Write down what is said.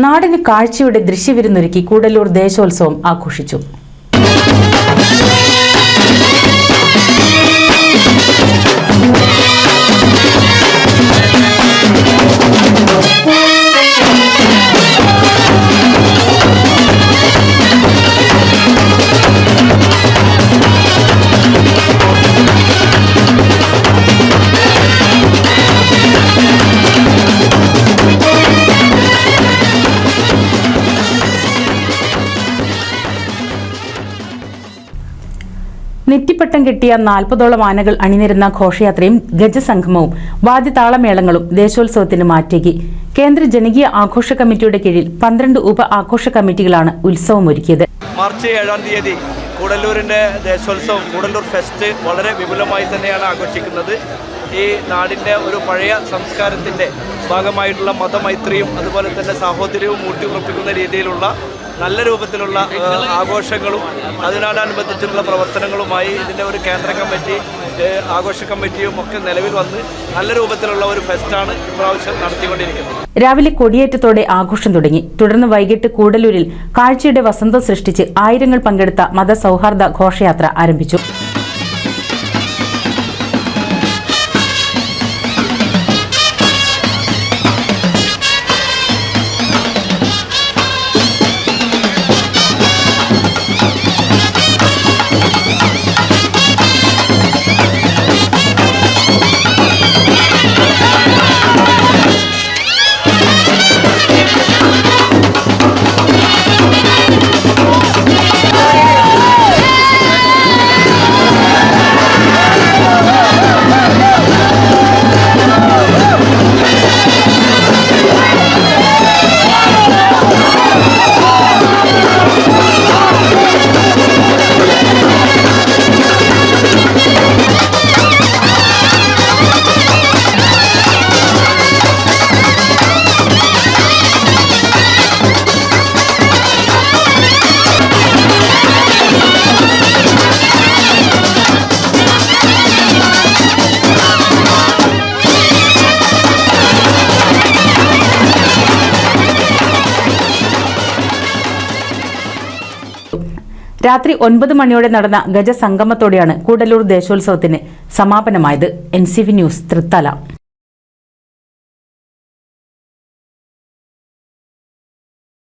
നാടിന് കാഴ്ചയുടെ ദൃശ്യവിരുന്നൊരുക്കി കൂടല്ലൂർ ദേശോത്സവം ആഘോഷിച്ചു. നെറ്റിപ്പട്ടം കെട്ടിയ 40ഓളം ആനകൾ അണിനിരുന്ന ഘോഷയാത്രയും ഗജസംഗമവും വാദ്യതാളമേളങ്ങളും ദേശോത്സവത്തിന് മാറ്റേകി. കേന്ദ്ര ജനകീയ ആഘോഷ കമ്മിറ്റിയുടെ കീഴിൽ 12 ഉപ ആഘോഷ കമ്മിറ്റികളാണ് ഉത്സവമൊരുക്കിയത്. മാർച്ച് 7-ാം തീയതി കൂടല്ലൂരിൻ്റെ ദേശോത്സവം കൂടല്ലൂർ ഫെസ്റ്റ് വളരെ വിപുലമായി തന്നെയാണ് ആഘോഷിക്കുന്നത്. ഈ നാടിൻ്റെ ഒരു പഴയ സംസ്കാരത്തിൻ്റെ ഭാഗമായിട്ടുള്ള മതമൈത്രിയും അതുപോലെ തന്നെ സാഹോദര്യവും ഊട്ടിയുറപ്പിക്കുന്ന രീതിയിലുള്ള നല്ല രൂപത്തിലുള്ള ആഘോഷങ്ങളും അതിനോടനുബന്ധിച്ചുള്ള പ്രവർത്തനങ്ങളുമായി ഇതിൻ്റെ ഒരു കേന്ദ്ര കമ്മിറ്റി ആഘോഷ കമ്മിറ്റിയും ഒക്കെ നിലവിൽ വന്ന് നല്ല രൂപത്തിലുള്ള ഒരു ഫെസ്റ്റാണ് ഇപ്രാവശ്യം നടത്തിക്കൊണ്ടിരിക്കുന്നത്. രാവിലെ കൊടിയേറ്റത്തോടെ ആഘോഷം തുടങ്ങി. തുടർന്ന് വൈകിട്ട് കൂടല്ലൂരിൽ കാഴ്ചയുടെ വസന്തം സൃഷ്ടിച്ച് ആയിരങ്ങൾ പങ്കെടുത്ത മതസൗഹാർദ്ദ ഘോഷയാത്ര ആരംഭിച്ചു. രാത്രി 9 മണിയോടെ നടന്ന ഗജസംഗമത്തോടെയാണ് കൂടല്ലൂർ ദേശോത്സവത്തിന് സമാപനമായത്. NCV news, Thrithala.